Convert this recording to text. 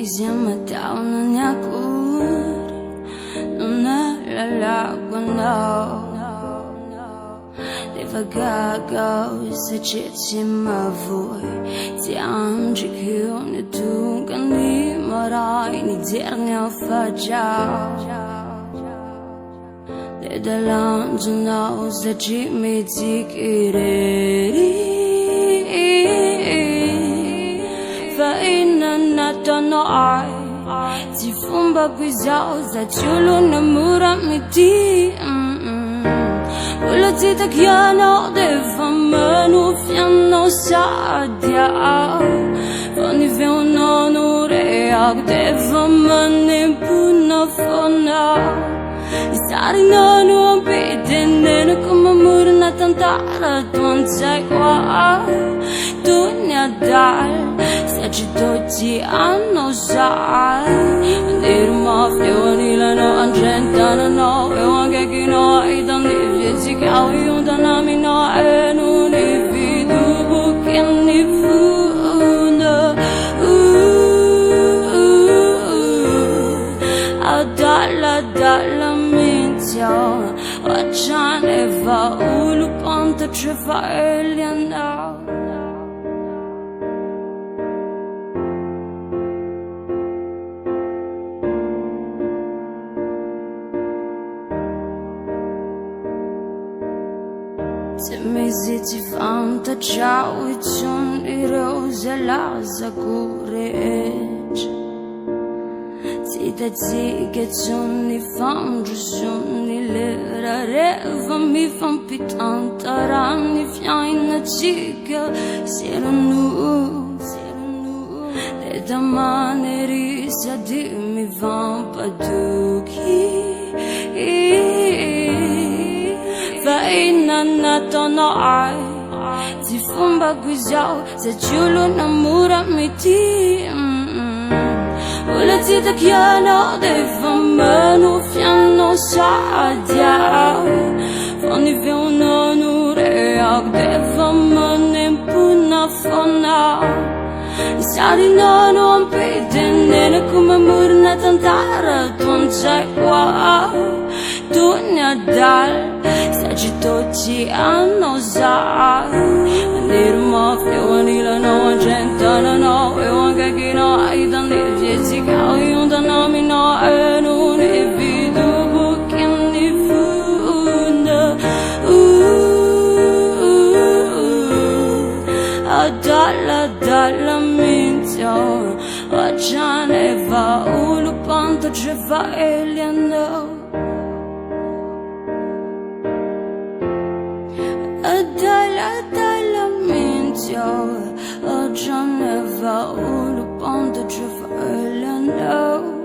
insieme a te non ne ha cura, non è l'acqua, no. Devagar se ci ma voi ti angi che ne tu che ni marai ni zerne a faccia le dall'angelo no se ci mi zikireri fa innanata no ai ti fumba pisao za ciulo namura mi ti quella zita che hanno deve meno fianno sadia quando vi un onore a deve mene puna fona stare non pedene come murna tantara tu sai qua tu ne dal se ci tutti hanno sai dir ma fioni la no angentana no e anche chi no i danni si cau da nami no e non ne vedo che ne funda a dalla mentio a già ne va ulu quanto ci fa eliana se mi zici fanta ciao e son i rose la zagureç zita zige son i fangi son i lera reva mi fan pitanta ranni fiaina ciga seranu le damane risa di mi van paduki innannato no ai ti fumba guizao se ciulo namura mi ti la zita che hanno deve meno fianno sadia quando vi un onore a deve mene puna fona stare non pedene come murna tantara tu sai qua tu ne dal ci tutti hanno sai dir ma fioni la no gentana no e anche chi no i danni si cau da nami no e non ne vedo che ne funda a dalla mentio a già ne va ulu quanto ci fa eliano dalla mentio a già ne va ulu quanto ci fa eliano